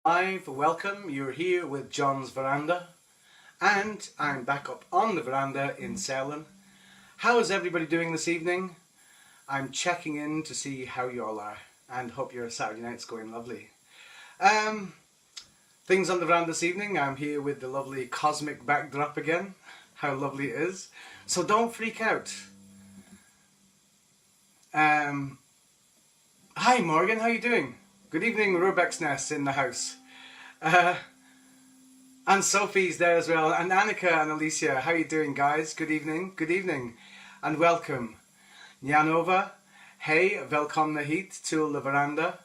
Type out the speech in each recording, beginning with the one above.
Live, welcome. You're here with John's Veranda, and I'm back up on the veranda in Selwyn. How is everybody doing this evening? I'm checking in to see how you all are, and hope your Saturday night's going lovely. Things on the veranda this evening. I'm here with the lovely cosmic backdrop again. How lovely it is. So don't freak out. Hi Morgan, how you doing? Good evening, Rubek's Nest in the house. And Sophie's there as well, and Annika and Alicia, how you doing guys? Good evening, and welcome. Janova, hey, welkomna hit to the veranda.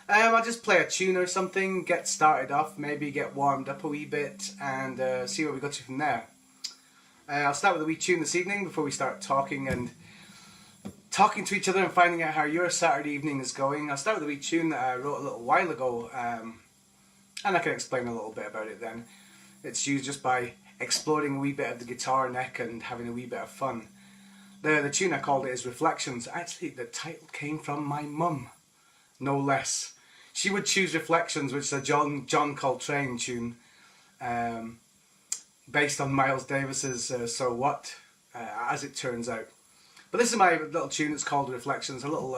I'll just play a tune or something, get started off, maybe get warmed up a wee bit, and see where we go to from there. I'll start with a wee tune this evening before we start talking to each other and finding out how your Saturday evening is going. I'll start with a wee tune that I wrote a little while ago, and I can explain a little bit about it then. It's used just by exploring a wee bit of the guitar neck and having a wee bit of fun. The tune I called it is Reflections. Actually, the title came from my mum, no less. She would choose Reflections, which is a John Coltrane tune, based on Miles Davis's So What, as it turns out. But this is my little tune, it's called Reflections, a little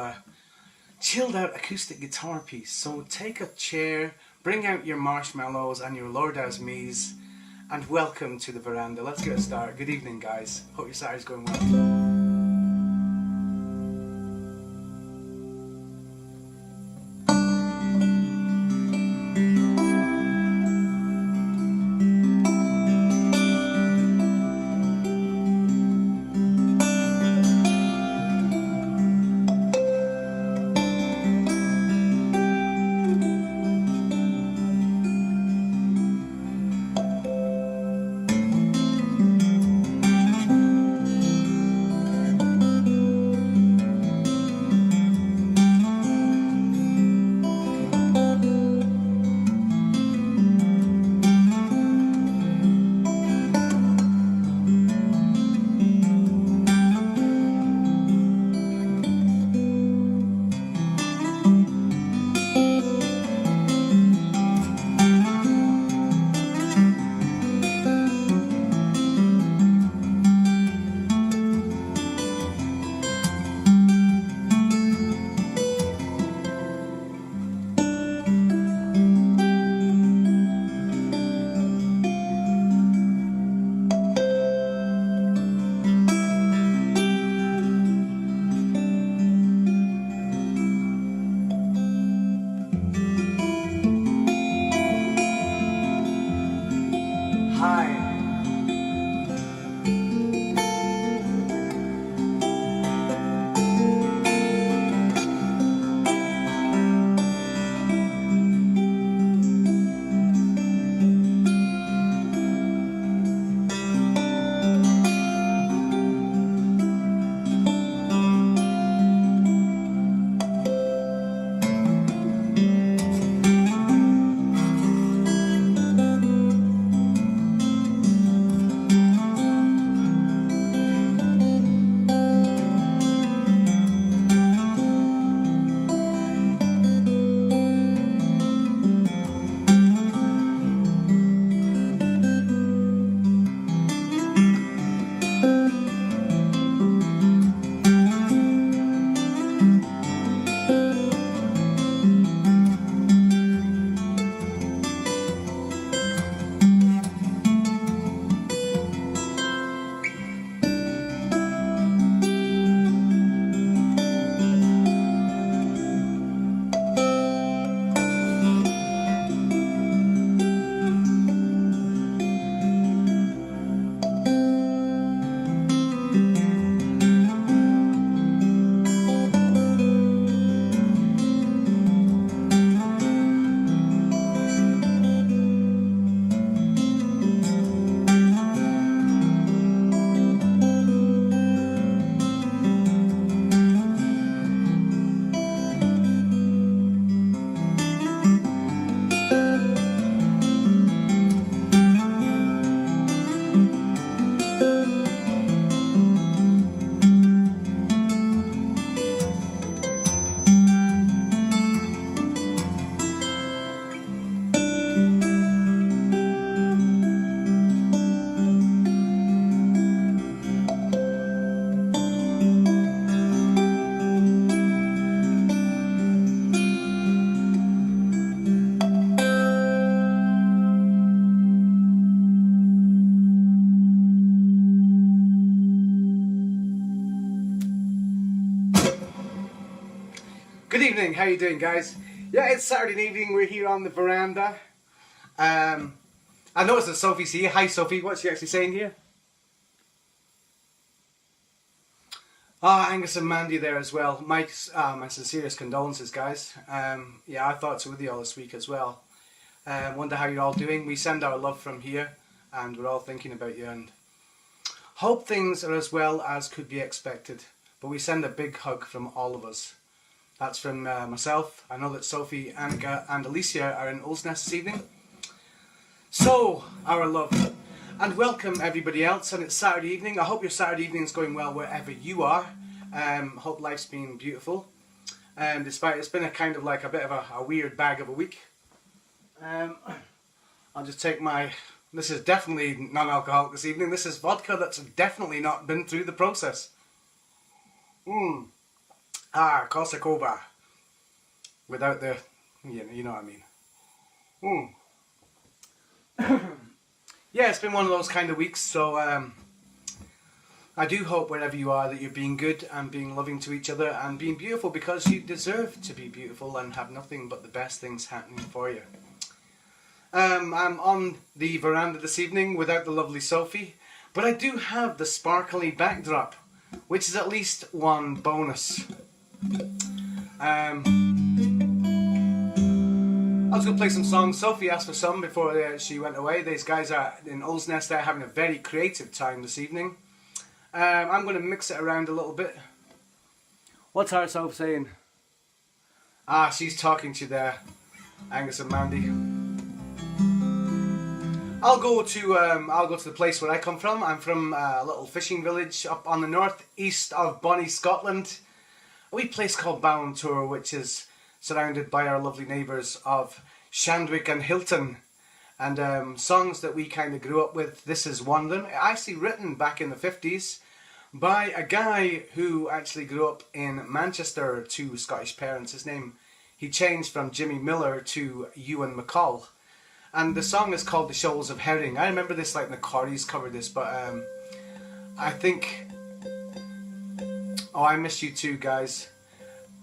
chilled out acoustic guitar piece. So take a chair, bring out your marshmallows and your Lord as me's, and welcome to the veranda. Let's get a start. Good evening guys, hope your Saturday's going well. evening, how you doing guys? Yeah, it's Saturday evening, we're here on the veranda. I noticed that Sophie's here. Hi Sophie, what's she actually saying here? Ah, Angus and Mandy there as well. My sincerest condolences guys. Yeah, I thought so with you all this week as well. Wonder how you're all doing. We send our love from here and we're all thinking about you and hope things are as well as could be expected. But we send a big hug from all of us. That's from myself. I know that Sophie, Annika and Alicia are in Nest this evening. So, our love. And welcome everybody else, and it's Saturday evening. I hope your Saturday evening is going well wherever you are. Hope life's been beautiful. Despite it's been a kind of like a bit of a weird bag of a week. I'll just take my... This is definitely non-alcoholic this evening. This is vodka that's definitely not been through the process. Korsakova. Without the... You know what I mean. Yeah, it's been one of those kind of weeks, so I do hope wherever you are that you're being good and being loving to each other and being beautiful, because you deserve to be beautiful and have nothing but the best things happening for you. I'm on the veranda this evening without the lovely Sophie, but I do have the sparkly backdrop, which is at least one bonus. I was going to play some songs. Sophie asked for some before she went away. These guys are in Nest there having a very creative time this evening. I'm going to mix it around a little bit. What's our Soph saying? Ah, she's talking to you there, Angus and Mandy. I'll go to the place where I come from. I'm from a little fishing village up on the northeast of Bonnie, Scotland. A wee place called Ballantour, which is surrounded by our lovely neighbours of Shandwick and Hilton. And songs that we kind of grew up with, this is one of them. Actually written back in the 50s by a guy who actually grew up in Manchester to Scottish parents. His name, he changed from Jimmy Miller to Ewan McCall. And the song is called The Shoals of Herring. I remember this, like the Corries covered this, but I think... Oh, I miss you too, guys.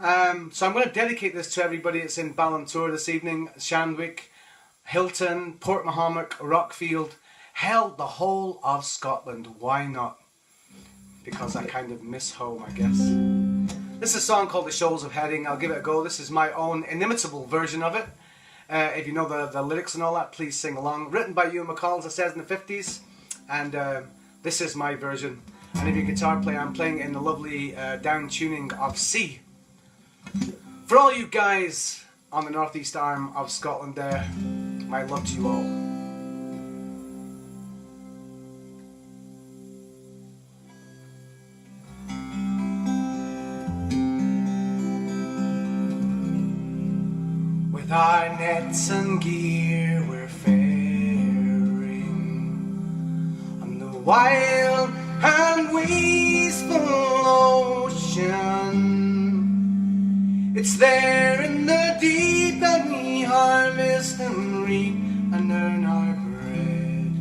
So I'm going to dedicate this to everybody that's in Ballantour this evening, Shandwick, Hilton, Portmahomack, Rockfield, hell, the whole of Scotland. Why not? Because I kind of miss home, I guess. This is a song called The Shoals of Herring. I'll give it a go. This is my own inimitable version of it. If you know the lyrics and all that, please sing along. Written by Ewan McCall, as I said, in the 50s. And this is my version. And if you're a guitar player, I'm playing it in the lovely down tuning of C. For all you guys on the northeast arm of Scotland there, my love to you all. With our nets and gear we're faring on the wild and wasteful ocean. It's there in the deep that we harvest and reap and earn our bread,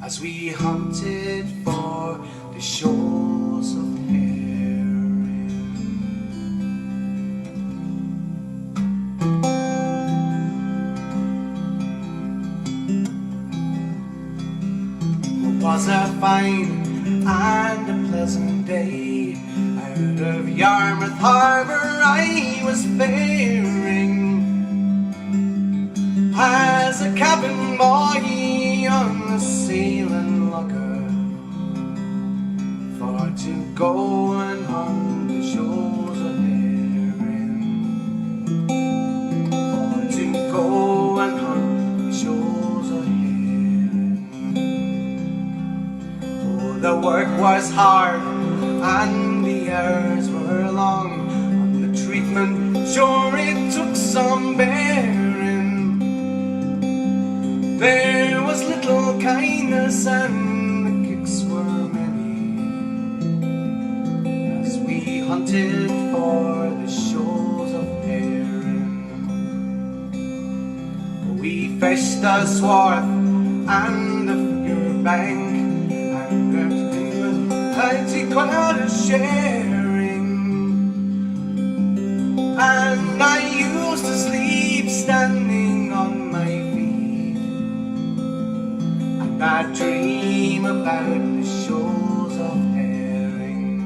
as we hunted for the shoals of herring. It was a fine and a pleasant day. Out of Yarmouth Harbour I was faring as a cabin boy on a sailing lugger, for to go and hunt the shoals of herring, for to go and hunt the shoals of herring. Oh, the work was hard and the hours were long, and the treatment, sure it took some bearing. There was little kindness and the kicks were many, as we hunted for the shoals of herring. We fished the swarth and the figure bank, and plenty quite a sharing, and about the shoals of herring.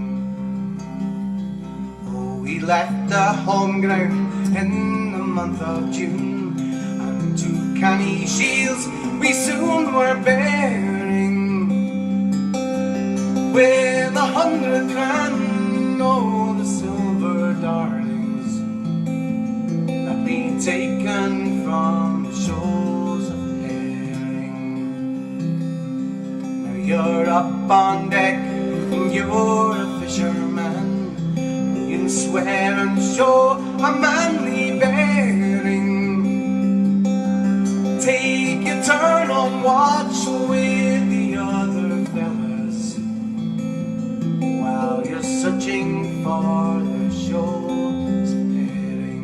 Oh, we left the home ground in the month of June, and to canny shields we soon were bearing. With 100 grand, oh, the silver darlings that be taken from the shoals of herring. Now you're up on deck and you're a fisherman, you can swear and show a manly bearing. Take your turn on watch with the other fellas while you're searching for the shoals of herring.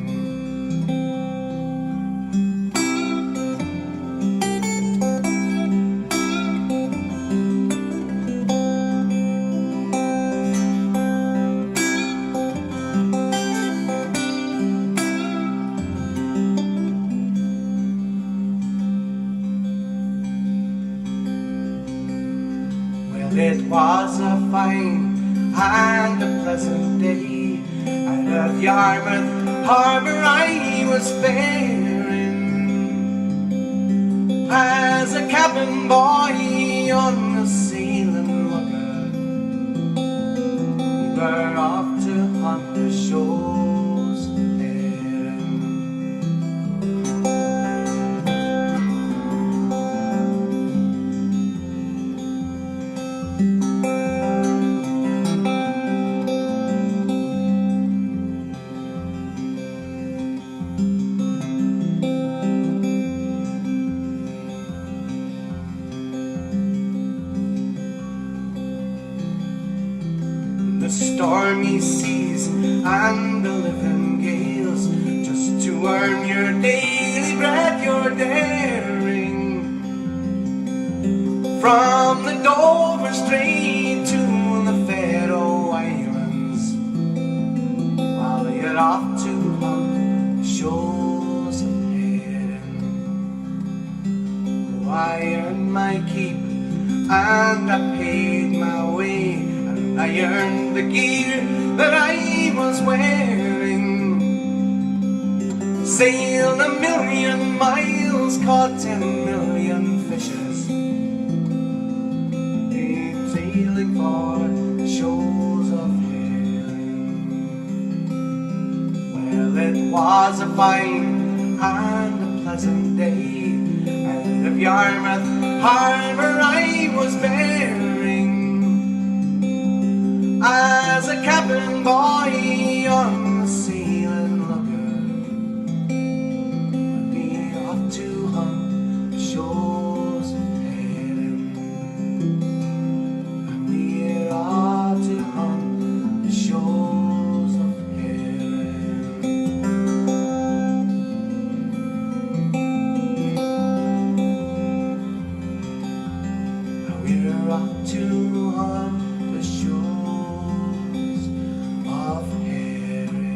Well, it was a fine and a pleasant day out of Yarmouth Harbour I was faring, as a cabin boy on the sailing lugger. We were off to hunt the shoals of herring. The stormy seas and the living gales, just to earn your daily bread you're daring. From the Dover Strait to the Faroe Islands, while you're off to hunt the shoals of herring. Oh, I earned my keep and I paid my way, I earned the gear that I was wearing. Sailed 1,000,000 miles, caught 10,000,000 fishes, sailing for the shoals of herring. Well, it was a fine and a pleasant day out of Yarmouth Harbour I was bearing, as a cabin boy on the sailing lugger. I'll be off to hunt the shoals of herring, and we're off to hunt the shoals of herring. And we're off to hunt the shoals of herring.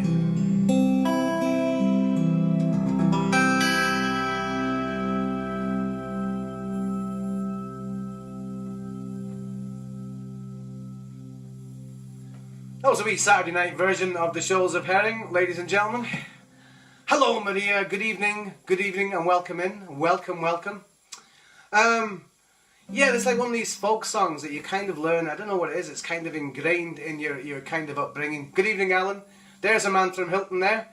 That was a wee Saturday night version of the shoals of herring, ladies and gentlemen. Hello, Maria. Good evening, and welcome in. Welcome. Yeah, it's like one of these folk songs that you kind of learn. I don't know what it is. It's kind of ingrained in your kind of upbringing. Good evening, Alan. There's a man from Hilton there.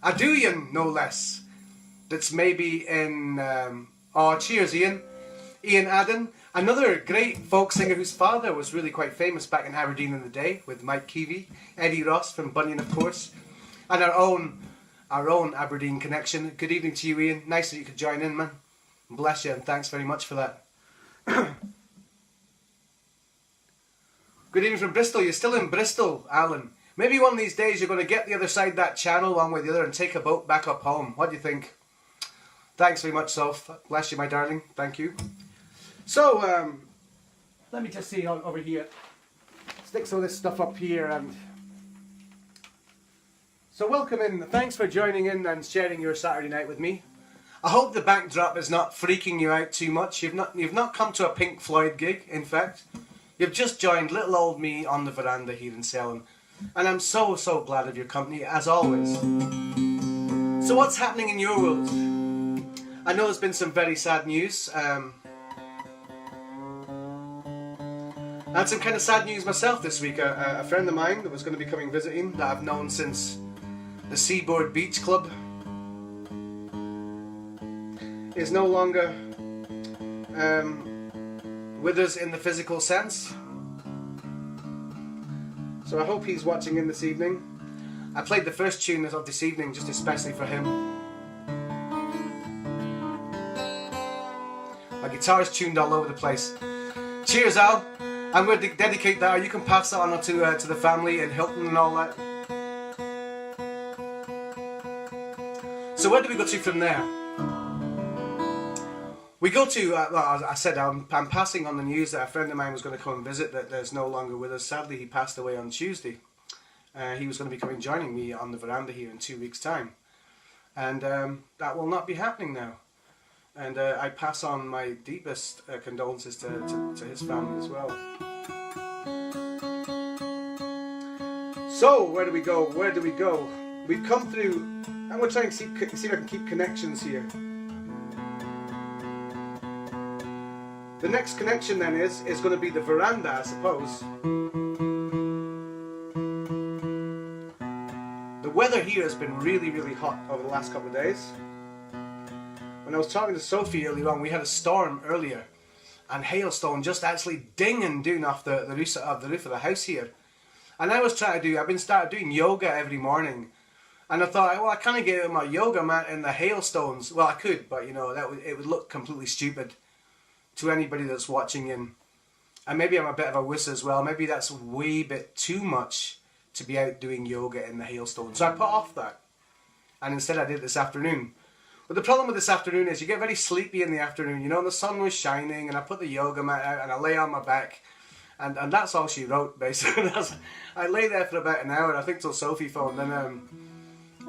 A Dooyan, no less. That's maybe in... oh, cheers, Ian. Ian Adden. Another great folk singer whose father was really quite famous back in Aberdeen in the day, with Mike Keevy. Eddie Ross from Bunyan, of course. And our own Aberdeen connection. Good evening to you, Ian. Nice that you could join in, man. Bless you, and thanks very much for that. Good evening from Bristol. You're still in Bristol, Alan. Maybe one of these days you're going to get the other side of that channel one way or the other and take a boat back up home. What do you think? Thanks very much, Soph. Bless you, my darling. Thank you. So, let me just see over here. Stick some of this stuff up here and... So welcome in. Thanks for joining in and sharing your Saturday night with me. I hope the backdrop is not freaking you out too much. You've not come to a Pink Floyd gig, in fact. You've just joined little old me on the veranda here in Salem. And I'm so glad of your company, as always. So what's happening in your world? I know there's been some very sad news. I had some kind of sad news myself this week. A friend of mine that was going to be coming visiting, that I've known since the Seaboard Beach Club, is no longer with us in the physical sense. So I hope he's watching in this evening. I played the first tune of this evening just especially for him. My guitar is tuned all over the place. Cheers, Al. I'm going to dedicate that. You can pass that on to the family in Hilton and all that. So where do we go to from there? We go to, well, I said I'm passing on the news that a friend of mine was going to come and visit that is no longer with us. Sadly, he passed away on Tuesday. He was going to be coming joining me on the veranda here in 2 weeks' time. And that will not be happening now. And I pass on my deepest condolences to his family as well. So, where do we go? Where do we go? We've come through, and we're trying to see if I can keep connections here. The next connection then is going to be the veranda, I suppose. The weather here has been really hot over the last couple of days. When I was talking to Sofie earlier on, we had a storm earlier, and hailstone just actually dinging down off the roof of the house here. And I've been started doing yoga every morning, and I thought, well, I can't get out my yoga mat in the hailstones. Well, I could, but you know, it would look completely stupid to anybody that's watching in. And maybe I'm a bit of a wuss as well. Maybe that's way bit too much to be out doing yoga in the hailstone. So I put off that, and instead I did it this afternoon. But the problem with this afternoon is you get very sleepy in the afternoon. You know, the sun was shining, and I put the yoga mat out and I lay on my back, and that's all she wrote basically. I lay there for about an hour, I think, till Sofie phoned. And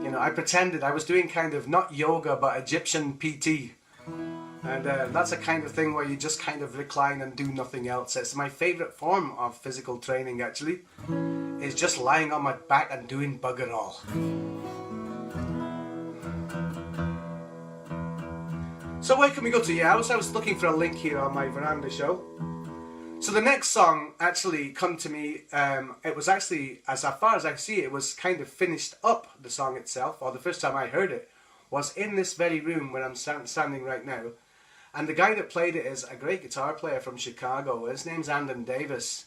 you know, I pretended I was doing kind of not yoga but Egyptian PT. And that's a kind of thing where you just kind of recline and do nothing else. It's my favourite form of physical training, actually, is just lying on my back and doing bugger all. So where can we go to? Yeah, I was looking for a link here on my veranda show. So the next song actually come to me, it was actually, as far as I see it, was kind of finished up, the song itself, or the first time I heard it, was in this very room where I'm standing right now. And the guy that played it is a great guitar player from Chicago. His name's Andon Davis.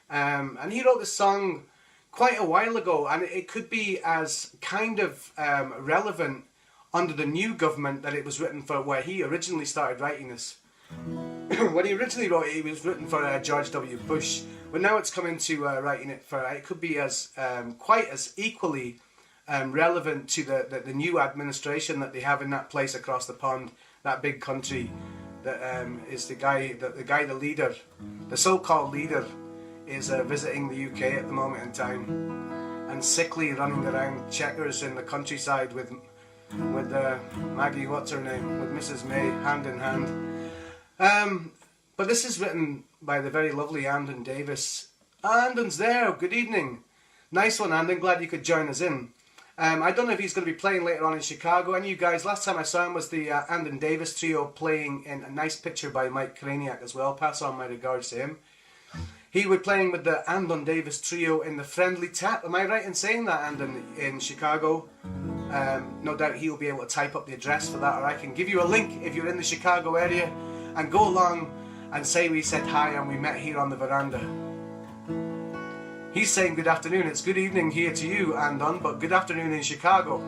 And he wrote this song quite a while ago, and it could be as kind of relevant under the new government that it was written for, where he originally started writing this. When he originally wrote it, it was written for George W. Bush. But now it's come into writing it for, it could be as quite as equally relevant to the new administration that they have in that place across the pond, that big country that is the leader, the so-called leader, is visiting the UK at the moment in time, and sickly running around Chequers in the countryside with Maggie, what's her name, with Mrs. May, hand in hand. But this is written by the very lovely Andon Davis. Andon's there. Good evening. Nice one, Andon. Glad you could join us in. I don't know if he's going to be playing later on in Chicago. And you guys, last time I saw him was the Andon Davis trio playing in a nice picture by Mike Kraniak as well. Pass on my regards to him. He was playing with the Andon Davis trio in the Friendly Tap. Am I right in saying that, Andon, in Chicago? No doubt he'll be able to type up the address for that, or I can give you a link if you're in the Chicago area, and go along and say we said hi and we met here on the veranda. He's saying good afternoon. It's good evening here to you, Andon, but good afternoon in Chicago.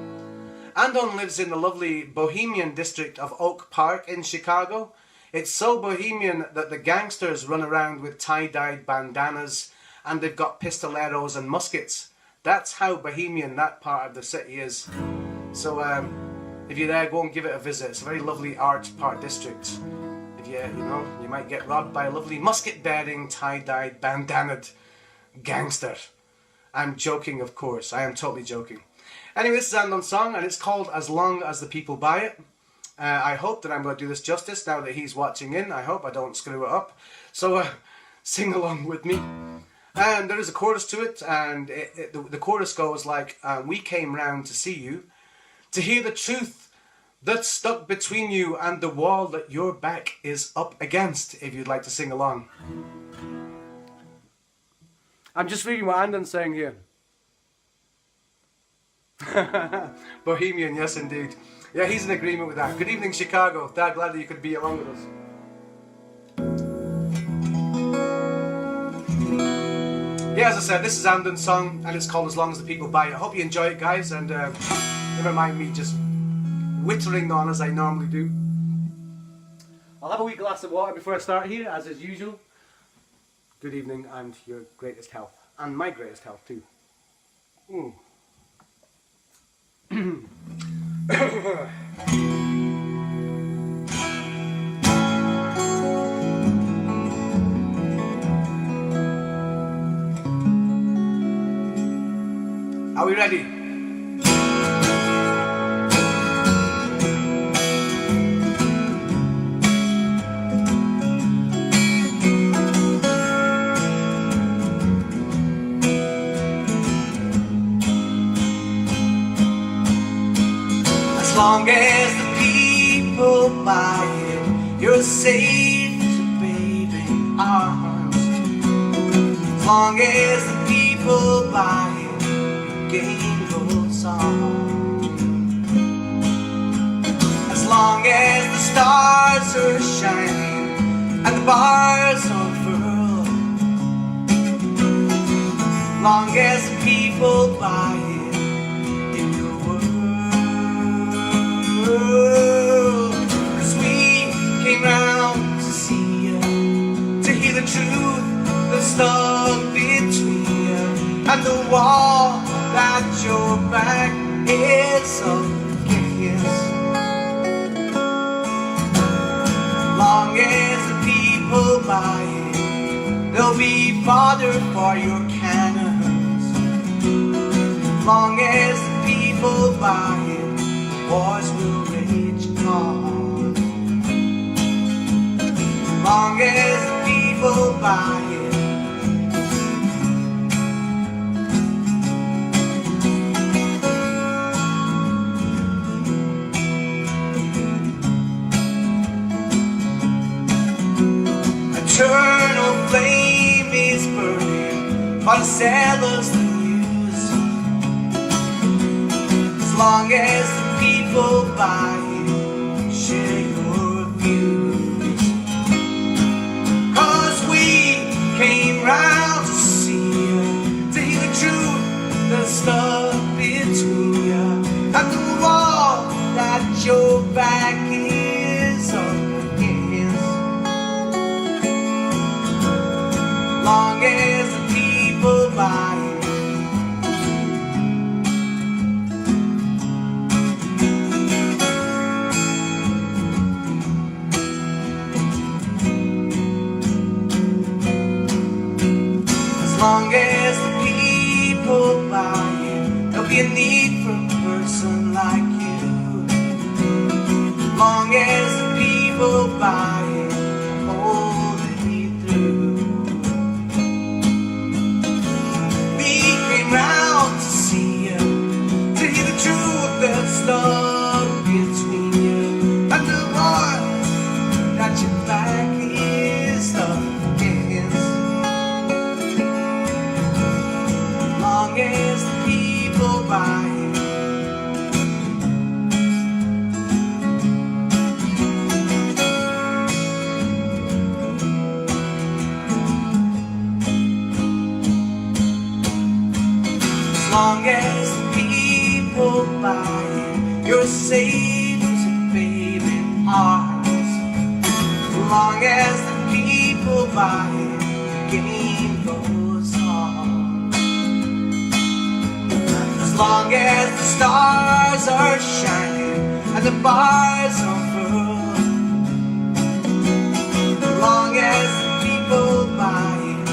Andon lives in the lovely bohemian district of Oak Park in Chicago. It's so bohemian that the gangsters run around with tie-dyed bandanas, and they've got pistoleros and muskets. That's how bohemian that part of the city is. So if you're there, go and give it a visit. It's a very lovely art park district. If you might get robbed by a lovely musket-bearing, tie-dyed, bandanaed gangster. I'm joking, of course. I am totally joking. Anyway, this is Andon's song, and it's called As Long As the People Buy It. I hope that I'm going to do this justice now that he's watching in. I hope I don't screw it up. So sing along with me. And there is a chorus to it, and the chorus goes like, we came round to see you, to hear the truth that's stuck between you and the wall that your back is up against, if you'd like to sing along. I'm just reading what Andon's saying here. Bohemian, yes indeed. Yeah, he's in agreement with that. Good evening, Chicago. Glad that you could be along with us. Yeah, as I said, this is Andon's song, and it's called As Long As the People Buy It. I hope you enjoy it, guys, and never mind me just whittling on as I normally do. I'll have a wee glass of water before I start here, as is usual. Good evening, and your greatest health. And my greatest health, too. Are we ready? As long as the people buy it, you're safe as a baby in arms. As long as the people buy it, your game goes on. As long as the stars are shining and the bars unfurl, as long as the people buy it, cause we came round to see you, to hear the truth that's stuck between you and the wall that your back is up against. Long as the people buy it, they'll be fodder for your cannons. Long as the people buy it, wars will rage on. Long as the people buy it, eternal flame is burning for the settlers to use. As long as the people buy it, share your views. Cause we came round to see you, to hear the truth that's stuck between you and the wall that your back is up against. Long as the people buy it, as long as the people buy it, there'll be a need for a person like you. As long as the people buy it, holding me through. We came round to see you, to hear the truth that's stuck between you and the one that your back is up against. Long as the people buy it, as long as the people buy it, you're safe as a baby in arms. As long as the people buy it, the game goes on. As long as the stars are shining and the bars unfurled, as long as the people buy it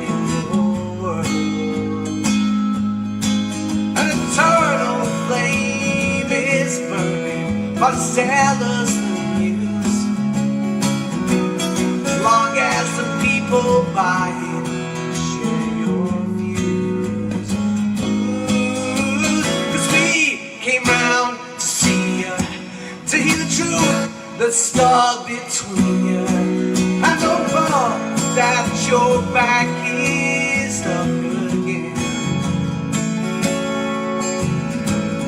in the whole world, an eternal flame is burning for the tell us the news. As long as the people buy it, share your views. Cause we came round to see you, to hear the truth that's stuck between you. And hope that your back is up again.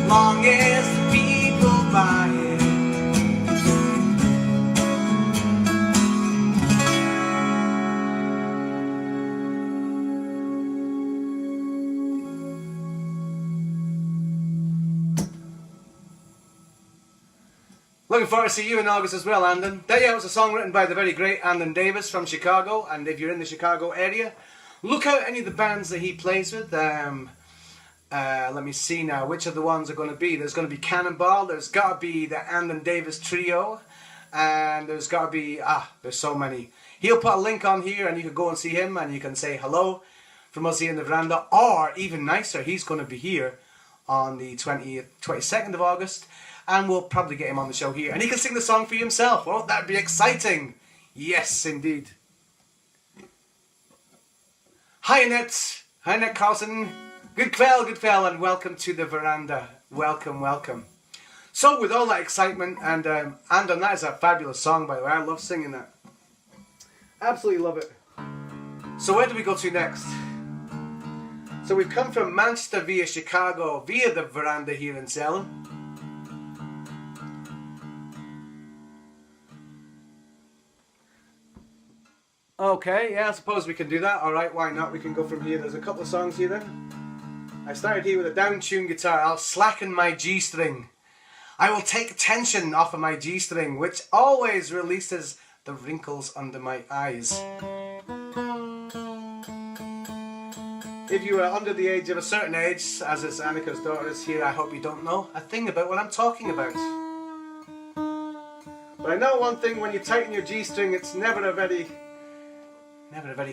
Long as the people buy it. Looking forward to see you in August as well, Andon. That was a song written by the very great Andon Davis from Chicago, and if you're in the Chicago area, look out any of the bands that he plays with. Let me see now, which of the ones are going to be? There's going to be Cannonball, there's got to be the Andon Davis Trio, and there's got to be, there's so many. He'll put a link on here and you can go and see him and you can say hello from us here in the veranda, or even nicer, he's going to be here on the 22nd of August, and we'll probably get him on the show here. And he can sing the song for you himself. Won't that be exciting? Yes, indeed. Hi, Annette. Hi, Annette Carlson. Good fell, and welcome to the veranda. Welcome, welcome. So, with all that excitement, and that is a fabulous song, by the way. I love singing that. Absolutely love it. So, where do we go to next? So, we've come from Manchester via Chicago, via the veranda here in Selham. Okay, yeah, I suppose we can do that. Alright, why not? We can go from here. There's a couple of songs here then. I started here with a down-tuned guitar. I'll slacken my G-string. I will take tension off of my G-string, which always releases the wrinkles under my eyes. If you are under the age of a certain age, as is Annika's daughter is here, I hope you don't know a thing about what I'm talking about. But I know one thing, when you tighten your G-string, it's never a very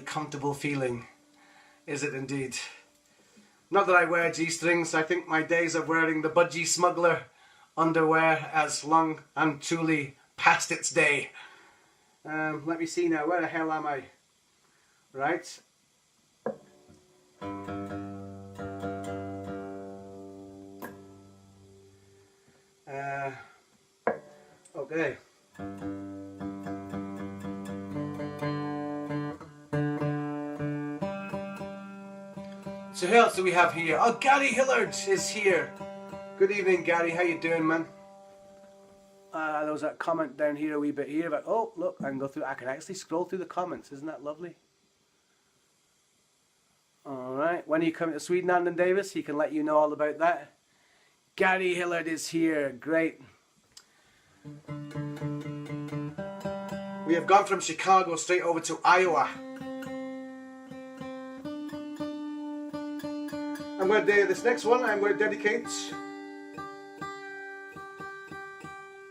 comfortable feeling, is it indeed? Not that I wear G-strings. I think my days of wearing the budgie smuggler underwear has long and truly past its day. Let me see now, where the hell am I? Right. Okay. So who else do we have here? Oh, Gary Hillard is here. Good evening, Gary. How you doing, man? There was that comment down here a wee bit here about, oh, look, I can go through, I can actually scroll through the comments. Isn't that lovely? Alright, when are you coming to Sweden, Andon Davis? He can let you know all about that. Gary Hillard is here. Great. We have gone from Chicago straight over to Iowa. I'm going to do this next one. I'm going to dedicate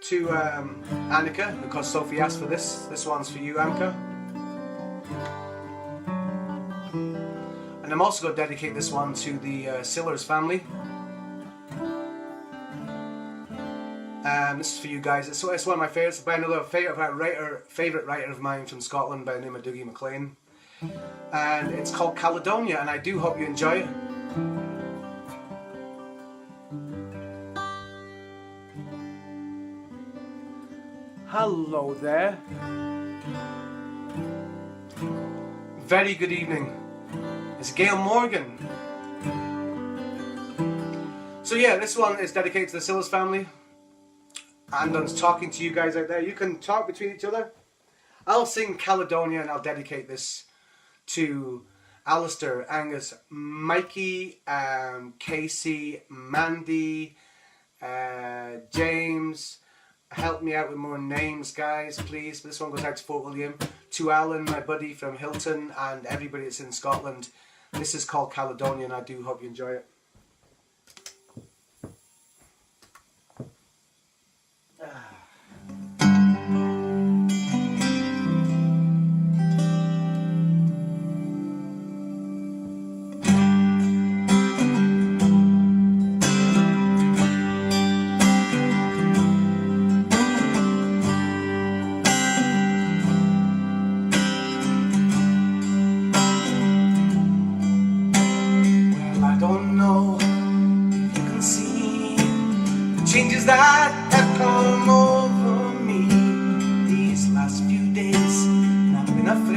to Annika, because Sophie asked for this. This one's for you, Annika. And I'm also going to dedicate this one to the Sillers family. This is for you guys. It's one of my favourites, by another favourite writer of mine from Scotland by the name of Dougie MacLean. And it's called Caledonia, and I do hope you enjoy it. Hello there. Very good evening. It's Gail Morgan. So yeah, this one is dedicated to the Sillers family. Andon's talking to you guys out there. You can talk between each other. I'll sing Caledonia and I'll dedicate this to Alistair, Angus, Mikey, Casey, Mandy, James. Help me out with more names, guys, please. This one goes out to Fort William, to Alan, my buddy from Hilton, and everybody that's in Scotland. This is called Caledonia, and I do hope you enjoy it.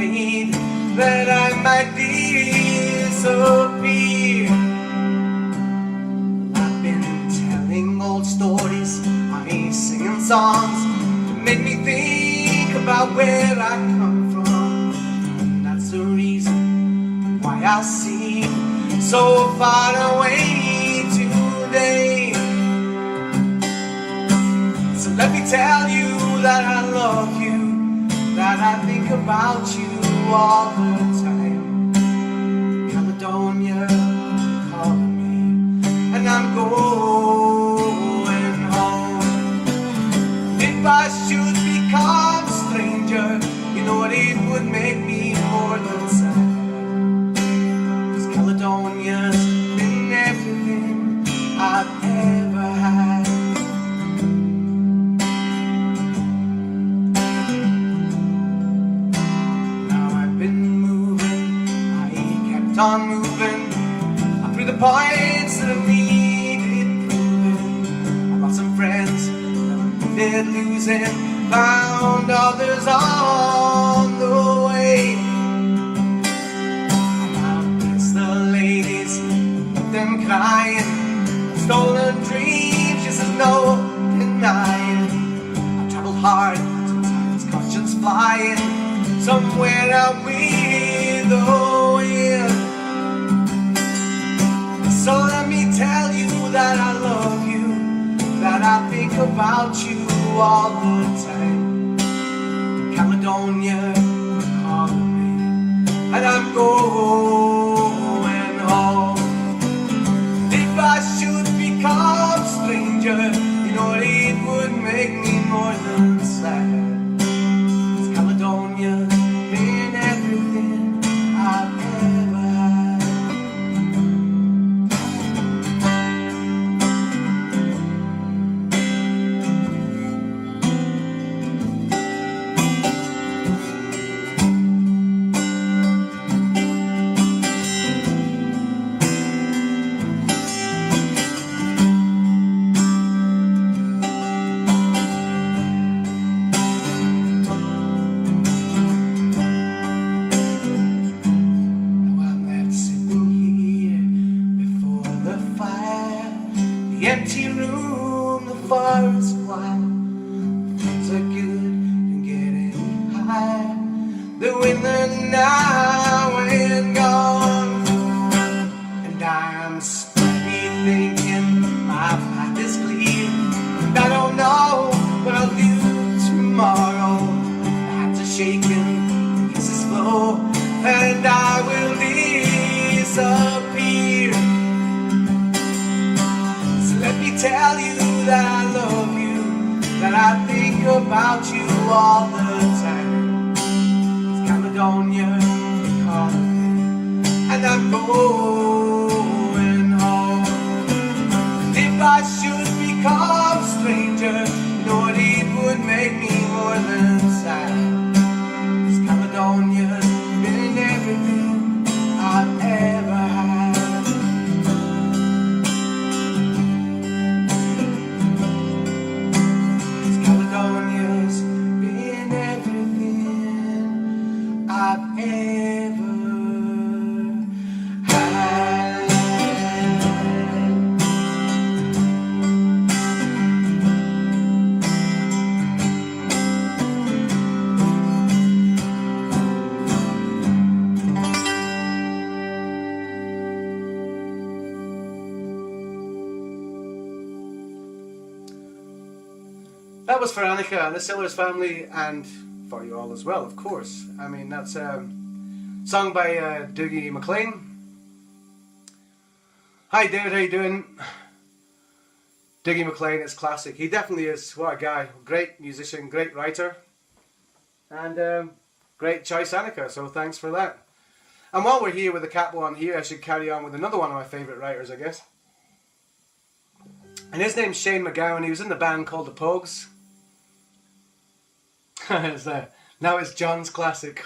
afraid that I might disappear. I've been telling old stories, I'm singing songs to make me think about where I come from. And that's the reason why I seem so far away today. So let me tell you that I love you, that I think about you all the time. Caledonia, calling me, and I'm going home. If I should become a stranger, you know what, it would make me more than sad. 'Cause Caledonia's been everything I've ever had. On moving up through the points that have needed proving. I lost some friends that I needed losing, found others on the way. I kissed the ladies, let them crying, stolen dreams, just as no denying. I traveled hard, sometimes conscience flying, somewhere out with the wind. So let me tell you that I love you, that I think about you all the time. Caledonia, calling me, and I'm going home. If I should become a stranger, you know it would make me more than sad. 'Cause Caledonia's been everything I've ever had. The empty room, the forest wild, things are good and getting high. The winter now and gone, and I'm steady thinking my path is clear, and I don't know what I'll do tomorrow. My hands are shaking, the kisses flow, and I will disappear. Let me tell you that I love you, that I think about you all the time. It's Caledonia, calling me, and I'm going home. And if I should become a stranger, you know what, it would make me more than sad. 'Cause Caledonia's been everything I've ever had. Caledonia's been everything I've ever had. That was for Annika and the Sailors family, and for you all as well, of course. I mean, that's sung by Dougie MacLean. Hi David, how you doing? Dougie MacLean is classic. He definitely is. What a guy. Great musician, great writer. And great choice, Annika, so thanks for that. And while we're here with the capo on here, I should carry on with another one of my favourite writers, I guess. And his name's Shane McGowan. He was in the band called the Pogues. Now it's John's classic.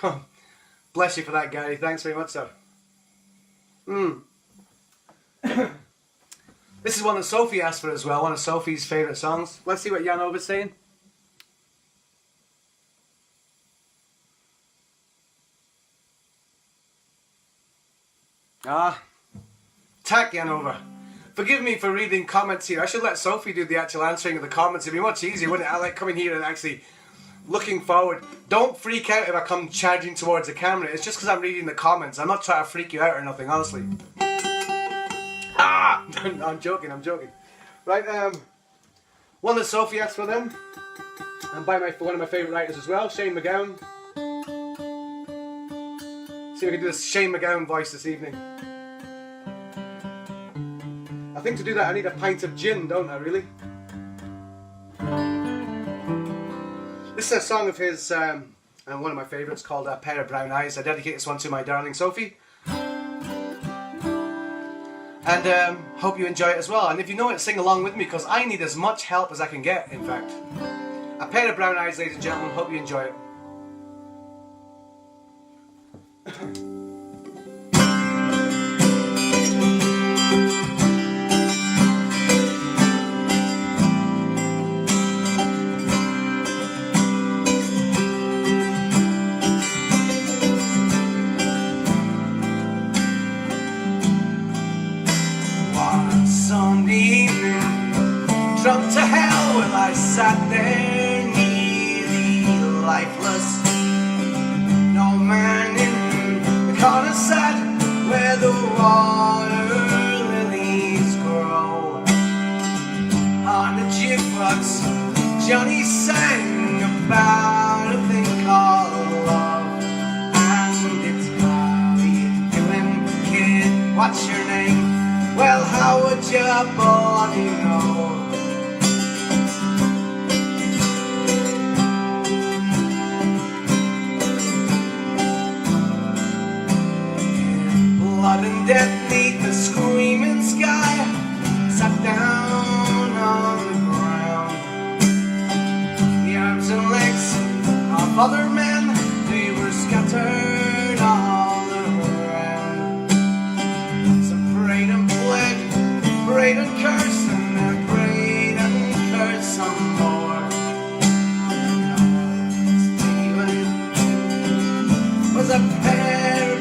Bless you for that, Gary. Thanks very much, sir. This is one that Sofie asked for as well. One of Sofie's favourite songs. Let's see what Janova's saying. Tack, Janova. Forgive me for reading comments here. I should let Sofie do the actual answering of the comments. It'd be much easier, wouldn't it? I like coming here and actually looking forward. Don't freak out if I come charging towards the camera. It's just because I'm reading the comments. I'm not trying to freak you out or nothing, honestly. Ah! I'm joking. Right, one that Sofie asked for them. And by one of my favourite writers as well, Shane McGowan. See if I can do this Shane McGowan voice this evening. I think to do that I need a pint of gin, don't I, really? This is a song of his, and one of my favourites, called A Pair of Brown Eyes. I dedicate this one to my darling Sofie. And hope you enjoy it as well. And if you know it, sing along with me, because I need as much help as I can get, in fact. A Pair of Brown Eyes, ladies and gentlemen. Hope you enjoy it. Drunk to hell, well I sat there nearly lifeless. No man in the corner sat where the water lilies grow. On the jukebox, Johnny sang about a thing called love. And it's how you doing, kid, what's your name? Well, how would you bloody know? Blood and death neath the screaming sky, sat down on the ground. The arms and legs of other men, they were scattered all around. Some prayed and pled, prayed and cursed, and then prayed and cursed some more. Stealing was a pair of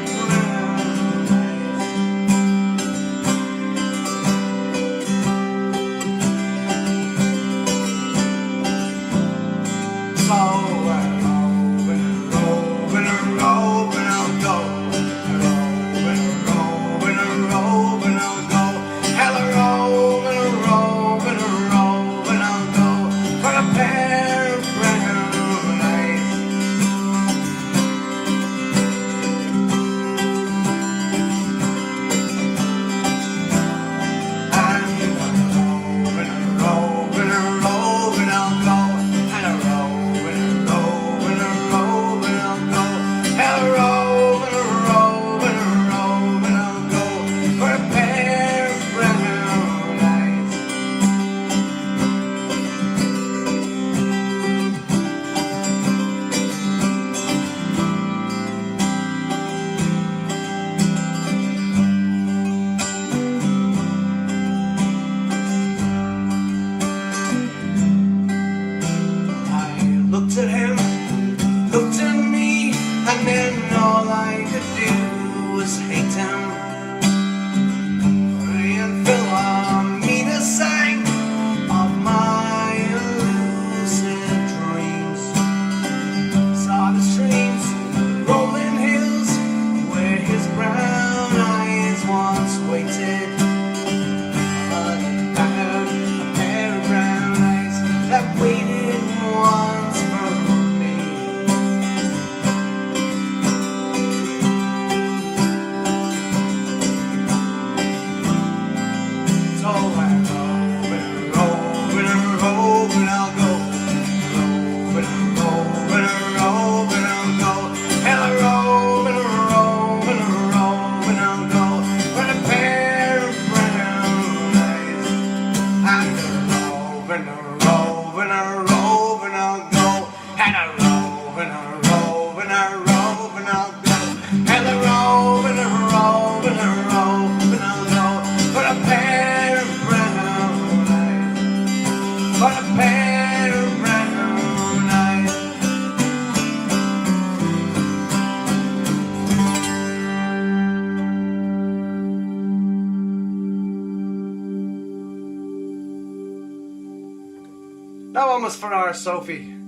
Now almost for our Sofie.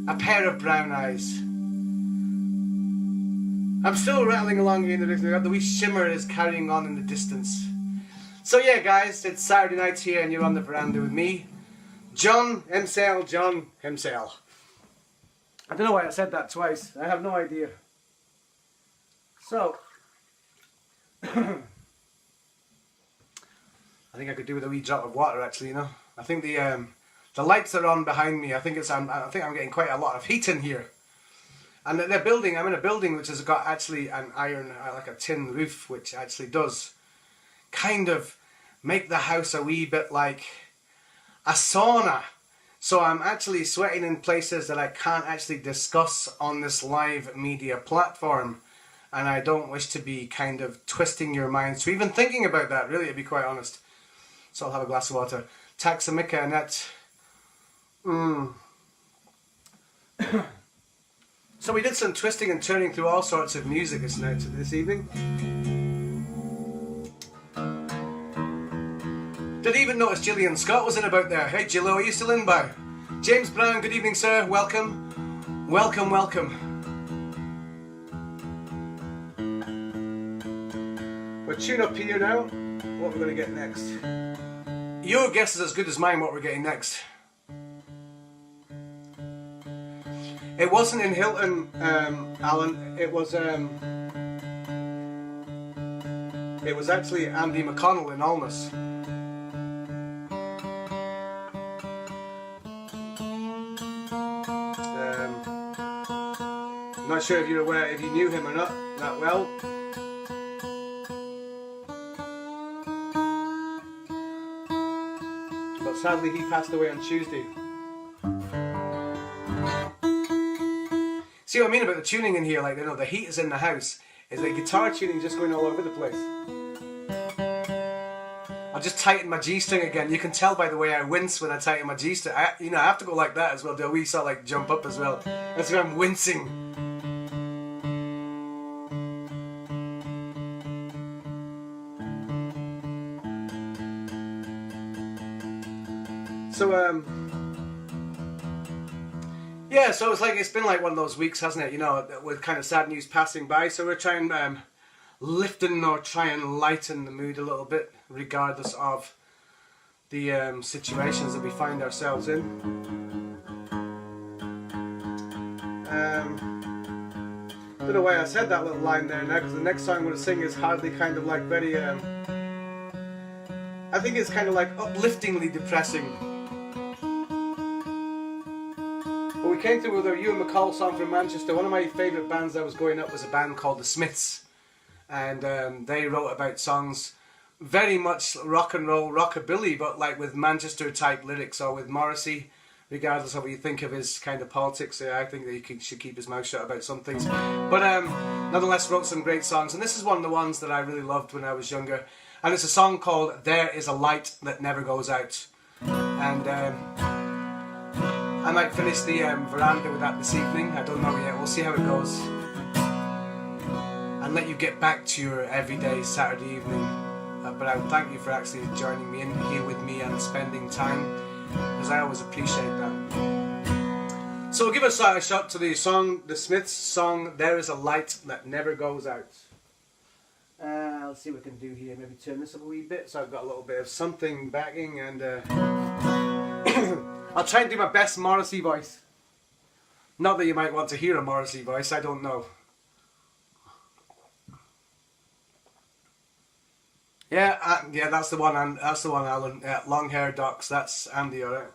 A pair of brown eyes. I'm still rattling along here in the rhythm. The wee shimmer is carrying on in the distance. So yeah guys, it's Saturday night here and you're on the veranda with me. John himself. I don't know why I said that twice. I have no idea. So, I think I could do with a wee drop of water actually, you know. I think the lights are on behind me. I think I'm getting quite a lot of heat in here. And I'm in a building which has got actually an iron, like a tin roof, which actually does kind of make the house a wee bit like a sauna. So I'm actually sweating in places that I can't actually discuss on this live media platform. And I don't wish to be kind of twisting your minds to even thinking about that, really, to be quite honest. So I'll have a glass of water. Tack, and that. So we did some twisting and turning through all sorts of music this evening. Didn't even notice Gillian Scott was in about there. Hey Gillo, are you still in by? James Brown, good evening sir, welcome. Welcome, welcome. We're tuned up here now. What we're going to get next. Your guess is as good as mine what we're getting next. It wasn't in Hilton, Alan. It was actually Andy McConnell in Almas. I'm not sure if you're aware, if you knew him or not that well. But sadly he passed away on Tuesday. See what I mean about the tuning in here, like, you know, the heat is in the house. Is the guitar tuning just going all over the place? I'll just tighten my G-string again. You can tell by the way I wince when I tighten my G-string. I have to go like that as well. Do a wee sort of like jump up as well. That's why I'm wincing. So, yeah, so it's been like one of those weeks, hasn't it? You know, with kind of sad news passing by. So we're trying liften or try and lighten the mood a little bit, regardless of the situations that we find ourselves in. Don't know why I said that little line there now, because the next song I'm going to sing is hardly kind of like very. I think it's kind of like upliftingly depressing. But we came through with a Ewan McCall song from Manchester. One of my favourite bands I was growing up was a band called The Smiths. And they wrote about songs very much rock and roll, rockabilly, but like with Manchester type lyrics, or with Morrissey, regardless of what you think of his kind of politics. I think that he should keep his mouth shut about some things. But nonetheless wrote some great songs. And this is one of the ones that I really loved when I was younger. And it's a song called There Is a Light That Never Goes Out. And I might finish the veranda with that this evening. I don't know yet. We'll see how it goes. And let you get back to your everyday Saturday evening. But I would thank you for actually joining me in here with me and spending time, because I always appreciate that. So we'll give a shot to the song, The Smiths song, There Is a Light That Never Goes Out. Let's see what we can do here. Maybe turn this up a wee bit so I've got a little bit of something backing, and I'll try and do my best Morrissey voice. Not that you might want to hear a Morrissey voice, I don't know. Yeah, that's the one. Alan. Long hair docs. That's Andy, alright.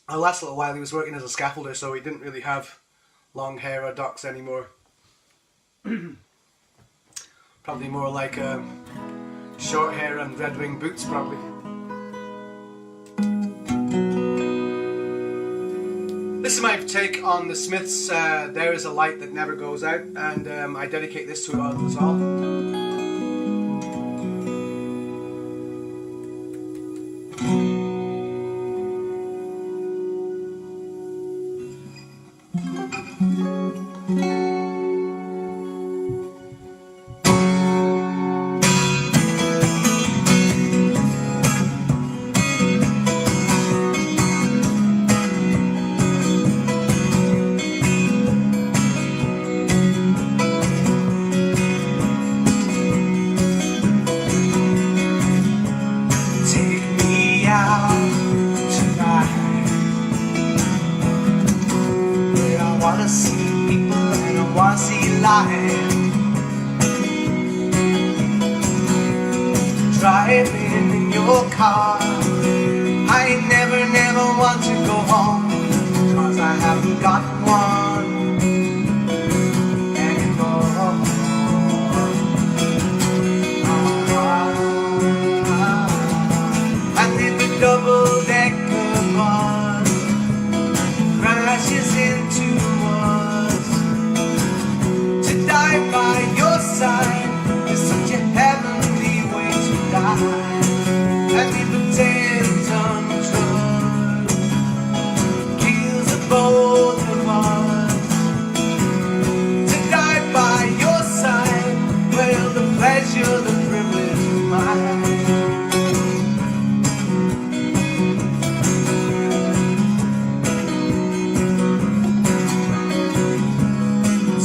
The last little while he was working as a scaffolder, so he didn't really have long hair or docs anymore. Probably more like short hair and red wing boots, probably. This is my take on the Smiths. There Is a Light That Never Goes Out, and I dedicate this to us all. wanna see people and I wanna see life. Driving in your car, I never want to go home, 'cause I haven't got one anymore. And if a double-decker bus crashes into us, to die by your side is such a heavenly way to die. And if a 10-ton truck kills the both of us, to die by your side, well, the pleasure, the privilege is mine.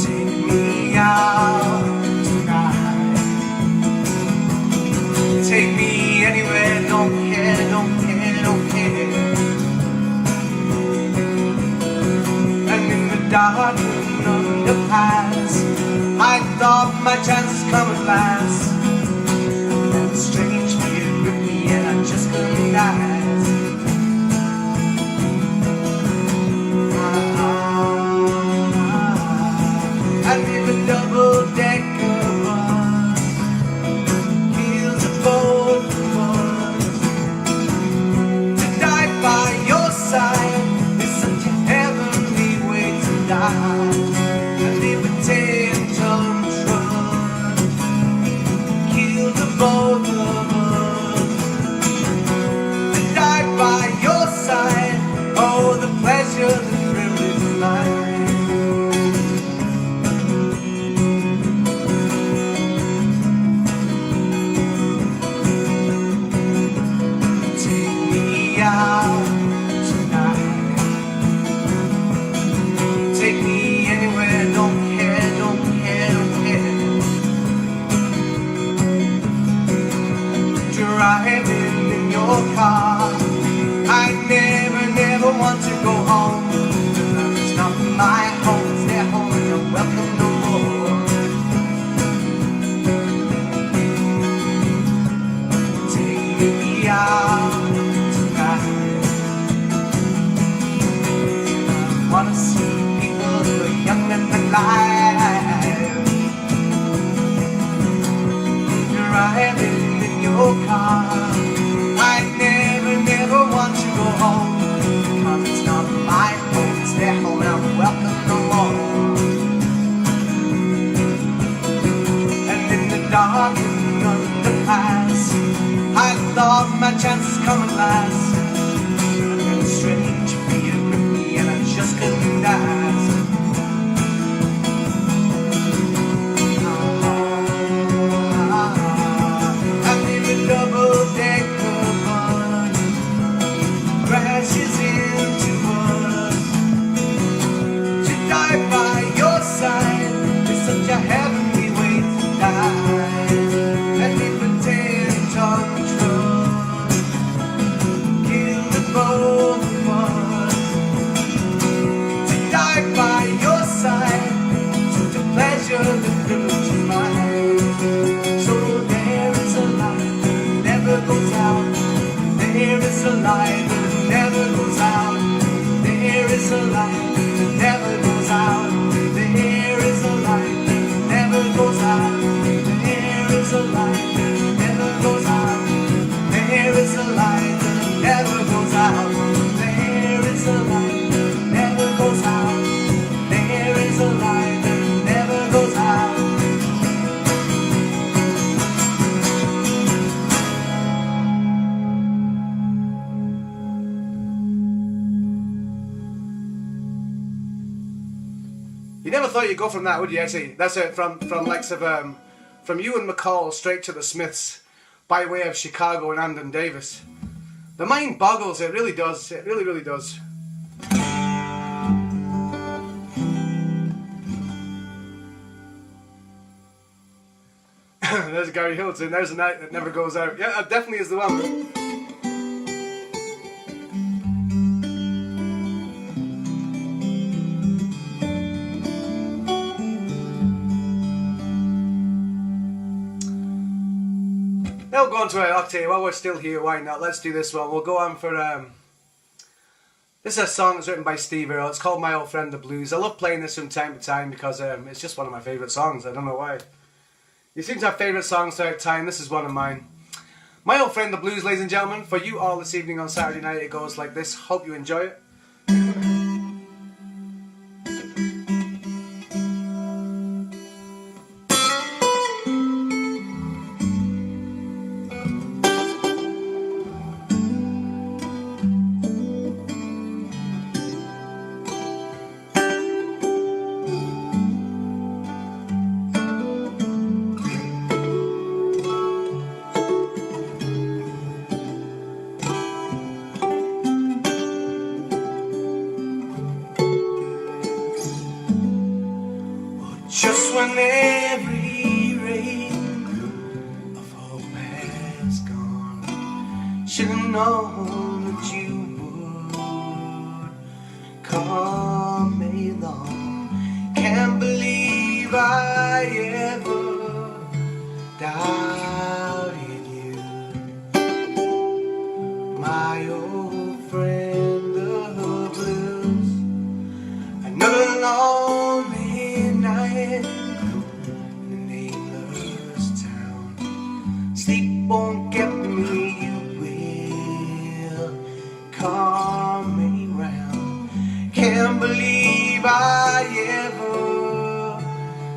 Take me out tonight. Take me anywhere, don't care, don't care, don't care. And in the dark underpass, I thought my chances come at last. And a strange fear gripped me and I just couldn't ask. And if a double-decker bus kills the both of us, to die by your side is such a heavenly way to die. And if a 10-ton truck kills the both of us, to die by your side, oh, the pleasure, the privilege is mine. Take me out tonight. Take me anywhere, don't care, don't care, don't care. Driving in your car, I never want to go home. It's not my home, it's their home, and you're welcome no more. Take me out tonight. I wanna see people who are young and alive. Driving in your car, I never want to go home, 'cause it's not my home, it's their home, and I'm welcome no more. And in the dark and underpass, I thought my chances come at last. And then a strange fear gripped me and I just couldn't ask. And if a double-decker bus crashes into us, to die by your side is such a heavenly way to die. And if a 10-ton truck kills the both of us, to die by your side, such a pleasure, the privilege is mine. So there is a light that never goes out. There is a light that never goes out. There is a light that never goes out. There is a light that never goes out. There is a light that never goes out. There is a light that never goes out. There is a light that never goes out. There is a light that never goes out. You never thought you'd go from that, would you? Actually, that's it. From likes of from Ewan McCall straight to the Smiths, by way of Chicago and Andon Davis. The mind boggles. It really does. It really, really does. There's Gary Hilton. There's a night that never goes out. Yeah, that definitely is the one. Now we'll go on to our octave. While we're still here, why not? Let's do this one. We'll go on for this is a song that's written by Steve Earle. It's called My Old Friend the Blues. I love playing this from time to time because it's just one of my favourite songs. I don't know why. You seem to have favourite songs throughout time. This is one of mine. My Old Friend the Blues, ladies and gentlemen. For you all this evening on Saturday night, it goes like this. Hope you enjoy it. Just when every ray of hope has gone, should have known that you would come along. Can't believe I ever doubted you, my old friend the blues. Another lonely night in a nameless town. Sleep won't get me, you will come around. Can't believe I ever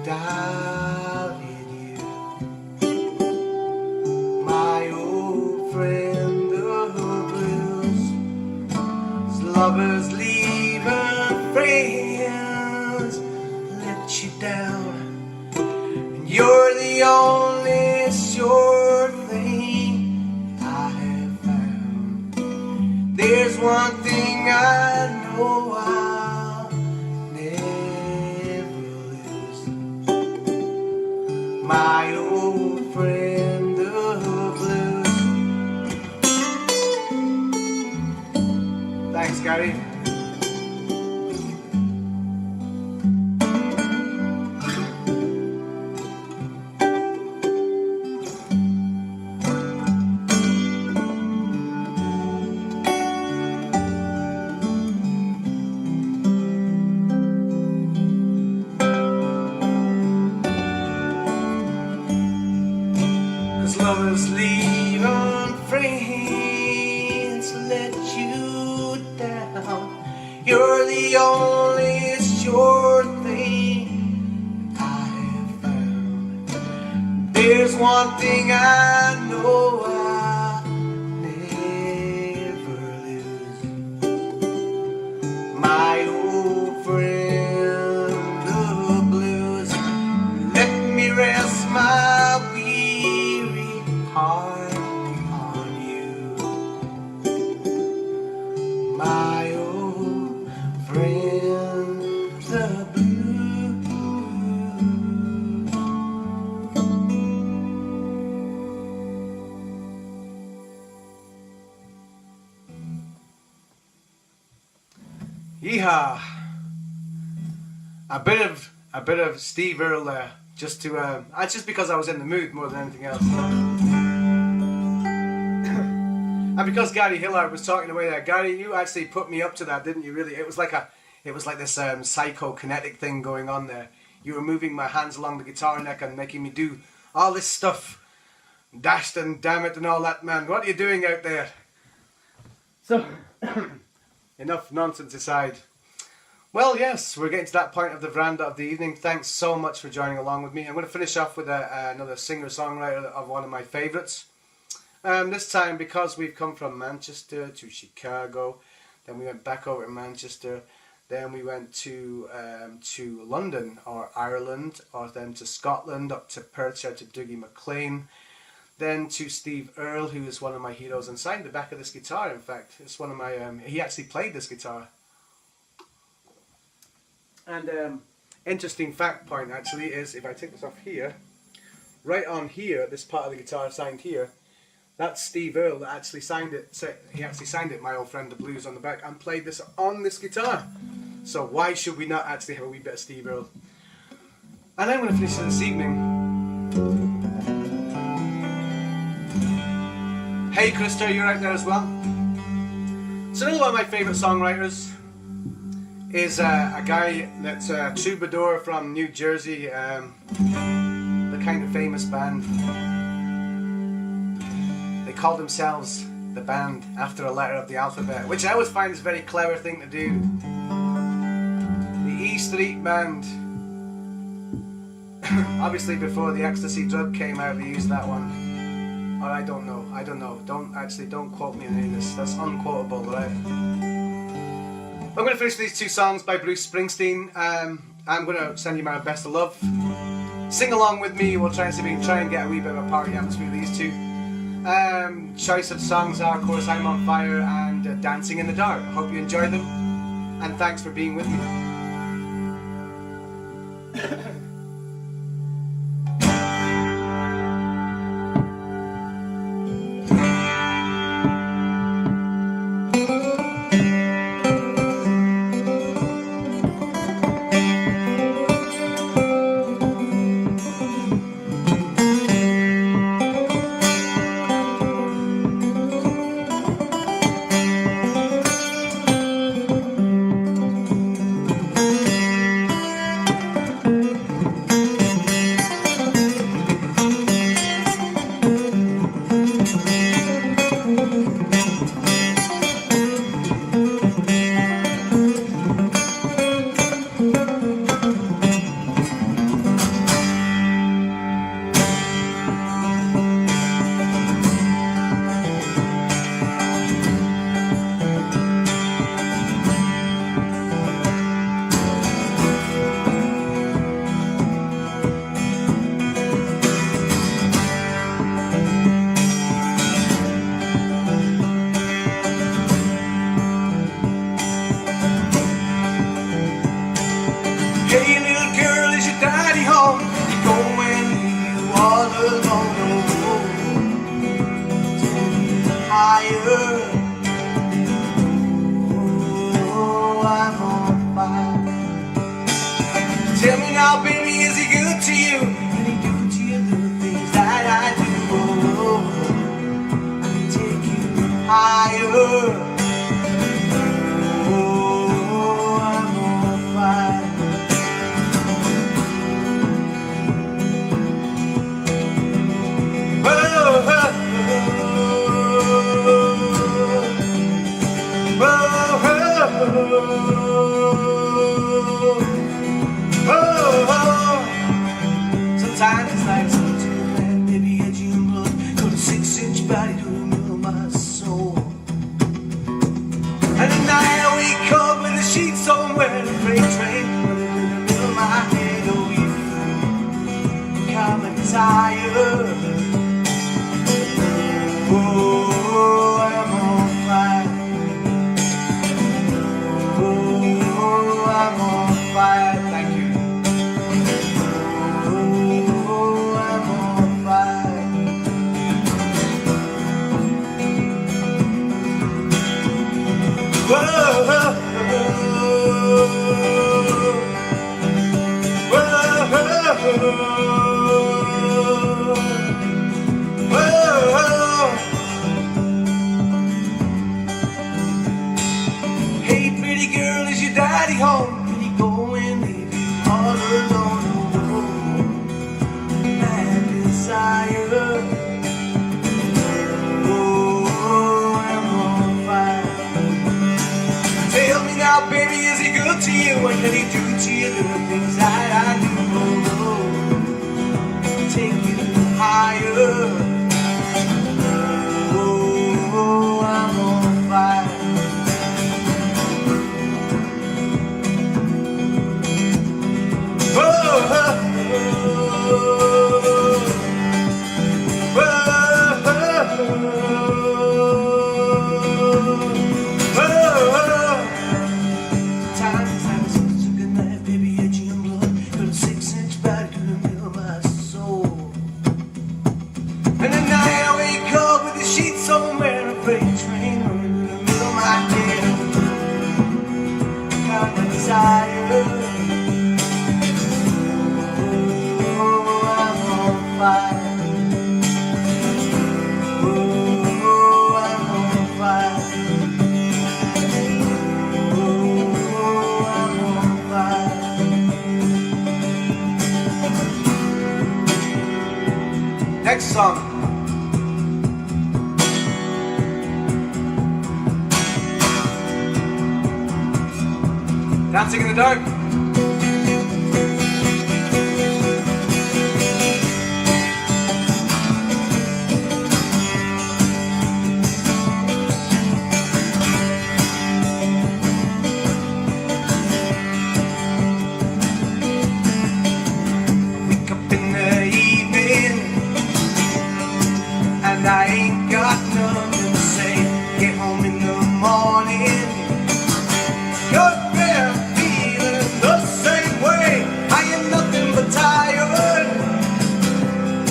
doubted you, my old friend the blues. As lovers leaving friends let you down, and you're the only sure thing I have found. There's one thing I know I'll never lose, my old friend the blues. Thanks, Gary. Lovers leave on friends let you down. You're the only sure thing I have found. There's one thing I know I'll never lose, my old friend the blues. Let me rest my heart on you, my old friend the blues. Yeehaw! A bit of Steve Earle there, just to just because I was in the mood more than anything else. And because Gary Hillard was talking away there, Gary, you actually put me up to that, didn't you? Really, it was like this psychokinetic thing going on there. You were moving my hands along the guitar neck and making me do all this stuff, dashed and damn it and all that, man. What are you doing out there? So, enough nonsense aside. Well, yes, we're getting to that point of the veranda of the evening. Thanks so much for joining along with me. I'm going to finish off with another singer-songwriter of one of my favourites. This time, because we've come from Manchester to Chicago, then we went back over to Manchester, then we went to London or Ireland, or then to Scotland, up to Perthshire to Dougie MacLean, then to Steve Earle, who is one of my heroes and signed the back of this guitar. In fact, it's one of my he actually played this guitar. And interesting fact point actually is, if I take this off here, right on here, this part of the guitar signed here, that's Steve Earle that actually signed it. So he actually signed it, My Old Friend the Blues, on the back, and played this on this guitar. So why should we not actually have a wee bit of Steve Earle? And I'm going to finish this evening Hey Krista, you're out there as well. So another one of my favourite songwriters is a guy that's a troubadour from New Jersey, the kind of famous band. They call themselves the band after a letter of the alphabet, which I always find is a very clever thing to do. The E Street Band. Obviously before the ecstasy drug came out, they used that one. Or I don't know. Don't quote me on any of this. That's unquotable, right? I'm going to finish these two songs by Bruce Springsteen. I'm going to send you my best of love. Sing along with me. We'll try and see if we can try and get a wee bit of a party atmosphere with these two. Choice of songs are, of course, I'm on Fire and Dancing in the Dark. Hope you enjoy them, and thanks for being with me. Hey little girl, is your daddy home? You going you all alone? Higher. Oh, I'm on fire. Tell me now, baby, is he good to you? Can he do to you the things that I do? Oh, I can take you higher. Sometimes it's like something to land, baby, edgy and blood. Got a 6-inch body to remove my soul. And at night I wake up with a sheet somewhere, a freight train running in the middle of my head. Oh, you come and tired. Oh, I'm on fire. Oh, I'm on fire. Thank you. Oh, I'm on fire. Whoa, whoa, hey, pretty girl, is your daddy home? Can you go and leave you all alone? Mad desire. Oh, I'm on fire. Tell me now, baby, is he good to you? What can he do to you? The things that I do. Take you higher. Oh, I'm on fire. Oh, times it's like such a good night, baby, edgy and Next song. Dancing in the Dark. I ain't got nothing to say. Get home in the morning, go to bed feeling the same way. I am nothing but tired.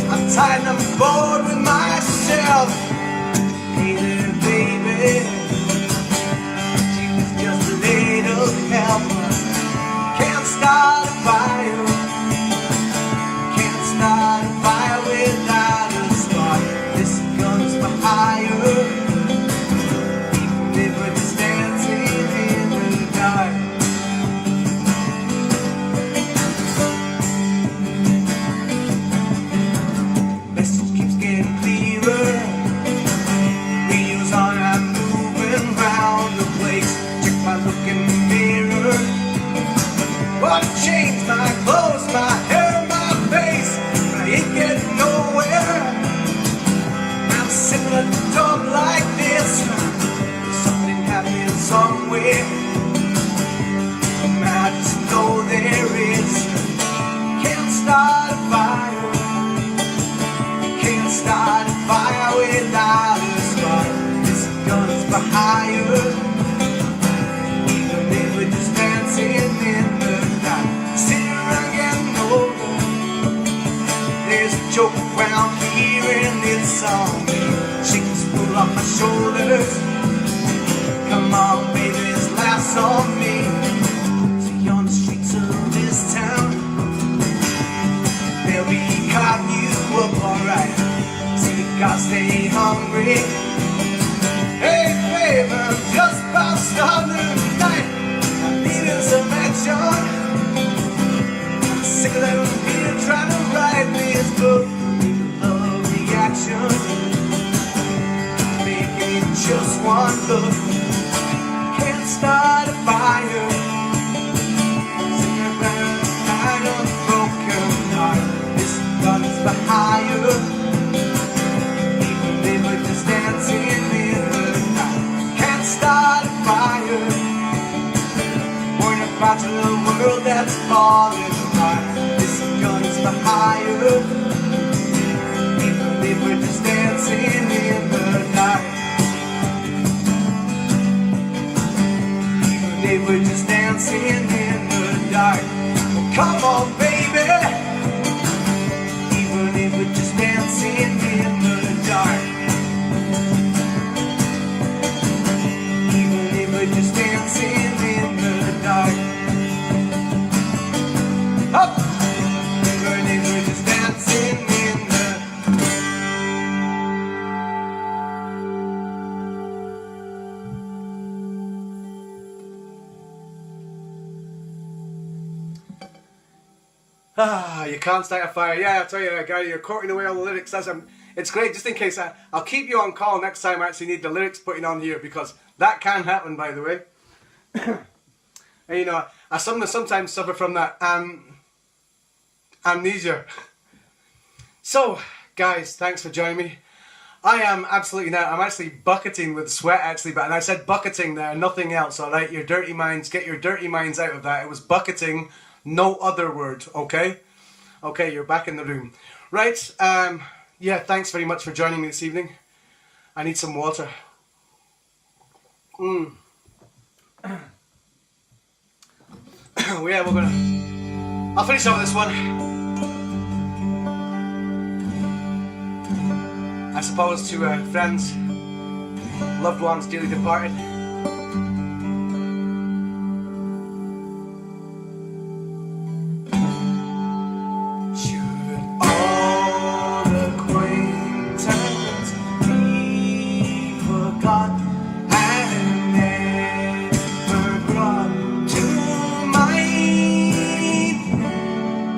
I'm tired and I'm bored with myself. Hey there, baby, she was just a little helper. Can't start a fire. Can't start a fire without a spark. This gun's for hire. Even if we're just dancing in the dark. Message keeps getting clearer. Radio's on, I'm moving round the place. Check my look in the mirror. Wanna change my clothes, my hair, my face, but I ain't getting nowhere. I'm sitting at the door like this. Something happening somewhere. I just know there is. Can't start a fire. Can't start a fire without a spark. This gun's for hire. Even if we're just dancing in the dark. Sitting around getting older. There's a joke around here and it's on me. Shake the spool off my shoulders. Come on, baby, this laughs on me. See, on the streets of this town, they'll be caught you up alright. See, you gotta stay hungry. Hey, babe, I'm just about starting the night. I'm needing some action. I'm sick of them people trying to write this book. Need a love reaction. Maybe just one look. Can't start a fire. Sitting around the night on a broken heart. This gun's for hire. Even if we're just dancing in the night. Can't start a fire. Worrying about the world that's falling apart. This gun's for hire. Even if we're just dancing in the night. Even if we're just dancing in the dark. Well, come on, baby. Even if we're just dancing in the dark. Even if we're just dancing in the dark. Up! Even if we're just dancing in the You can't start a fire. Yeah, I'll tell you, guy, you're quoting away all the lyrics. It's great, just in case. I'll keep you on call next time I actually need the lyrics putting on here, because that can happen, by the way. And you know, I sometimes suffer from that amnesia. So, guys, thanks for joining me. I am absolutely now, I'm actually bucketing with sweat actually, and I said bucketing there, nothing else, alright? Your dirty minds, get your dirty minds out of that. It was bucketing, no other word, okay? Okay, you're back in the room. Right, yeah, thanks very much for joining me this evening. I need some water. Yeah, we're gonna... I'll finish off this one. I suppose to friends, loved ones dearly departed. Should all acquaintance be forgot and never brought to mind?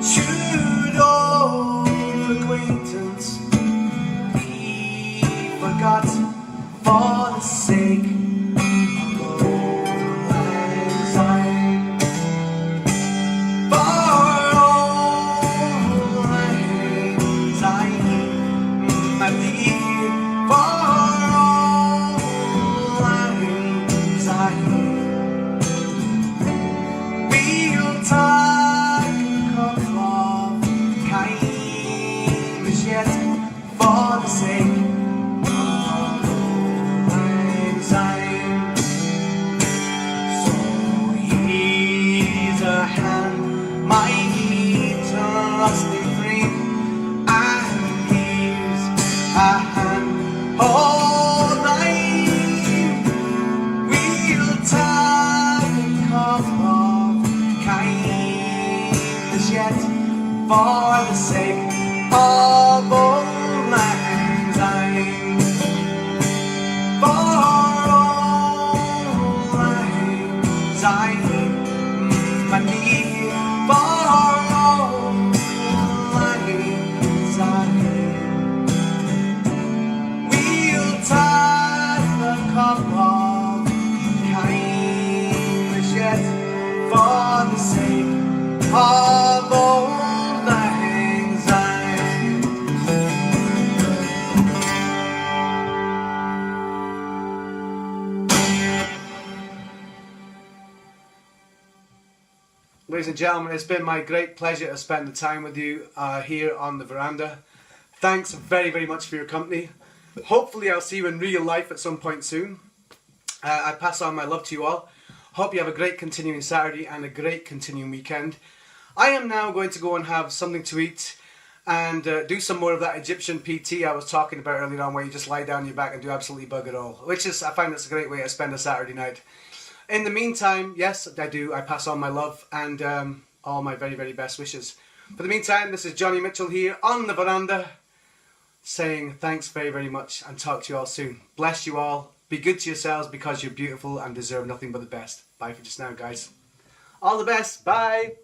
Should all acquaintance as yet, for the sake of old lang syne. For old lang syne, my knee, for old lang syne. We'll tie the cup of kindness yet, for the sake of old lang syne. Ladies and gentlemen, it's been my great pleasure to spend the time with you here on the veranda. Thanks very, very much for your company. Hopefully I'll see you in real life at some point soon. I pass on my love to you all. Hope you have a great continuing Saturday and a great continuing weekend. I am now going to go and have something to eat and do some more of that Egyptian PT I was talking about earlier on, where you just lie down on your back and do absolutely bugger all. Which is, I find that's a great way to spend a Saturday night. In the meantime, yes, I pass on my love and all my very, very best wishes. For the meantime, this is Johnny Mitchell here on the veranda, saying thanks very, very much and talk to you all soon. Bless you all. Be good to yourselves because you're beautiful and deserve nothing but the best. Bye for just now, guys. All the best. Bye.